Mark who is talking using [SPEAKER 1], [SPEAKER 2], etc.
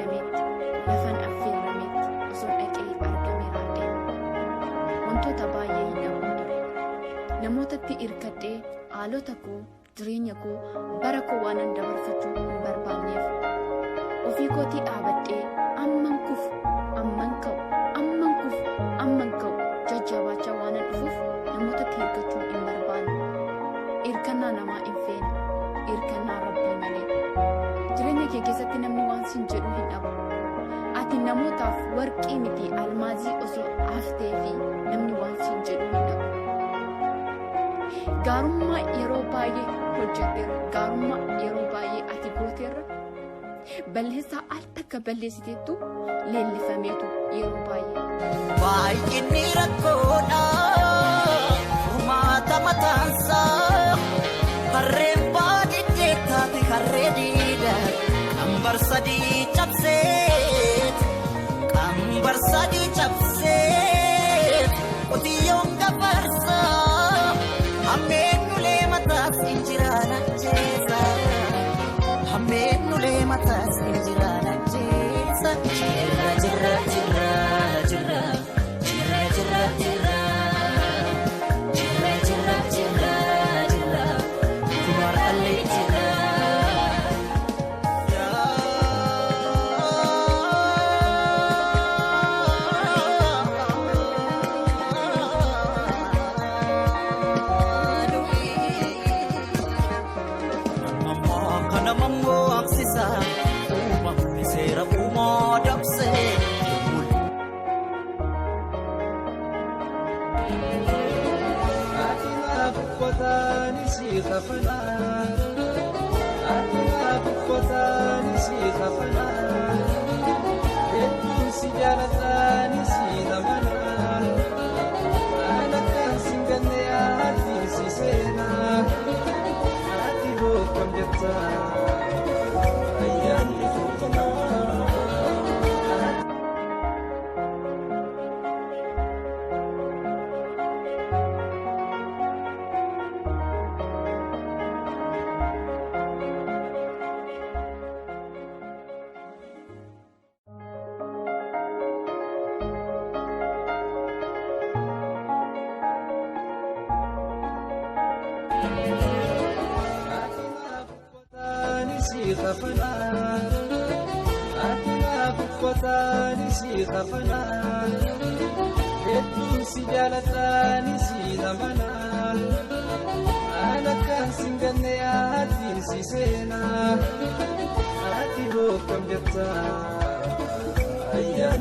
[SPEAKER 1] ilametti lafan affeerametti osoo dhaqee argame raadhee wantoota baay'ee hin dhabuun ture namootatti irkadhee haalota koo jireenya koo bara koo waanan dabarfachuu hin barbaanneef ofii kootii dhaabadhee amman kufu amman ka'u amman kufu amman ka'u jajjabaachaa waanan dhufuuf namootatti hirkachuu hin barbaanne hirkannaa namaa hin feene hirkannaa rabbii malee jireenya kee keessatti namni waan sin jedhu hin dhabu ati namootaaf warqii miti almaazii osoo haftee fi namni waan sin jedhu hin dhabu gaarummaa yeroo baay'ee hojjetteera gaarummaa yeroo baay'ee ati gooteerra balleessaa al takka balleessiteettu leellifameetu yeroo baay'ee
[SPEAKER 2] baay'inni rakkoodha furmaata mataansaa harreen baadhittee taate harree diida qambar sadii cabseet qotiyyoon gafarsaa hammeennulee mataas injiraana jeesa hammeennulee mataas injiraana jeesa jirra jirra jirra jirra jirra jirra jirra jirra jirra jirra jirra kumar allee jirra
[SPEAKER 3] Ayaan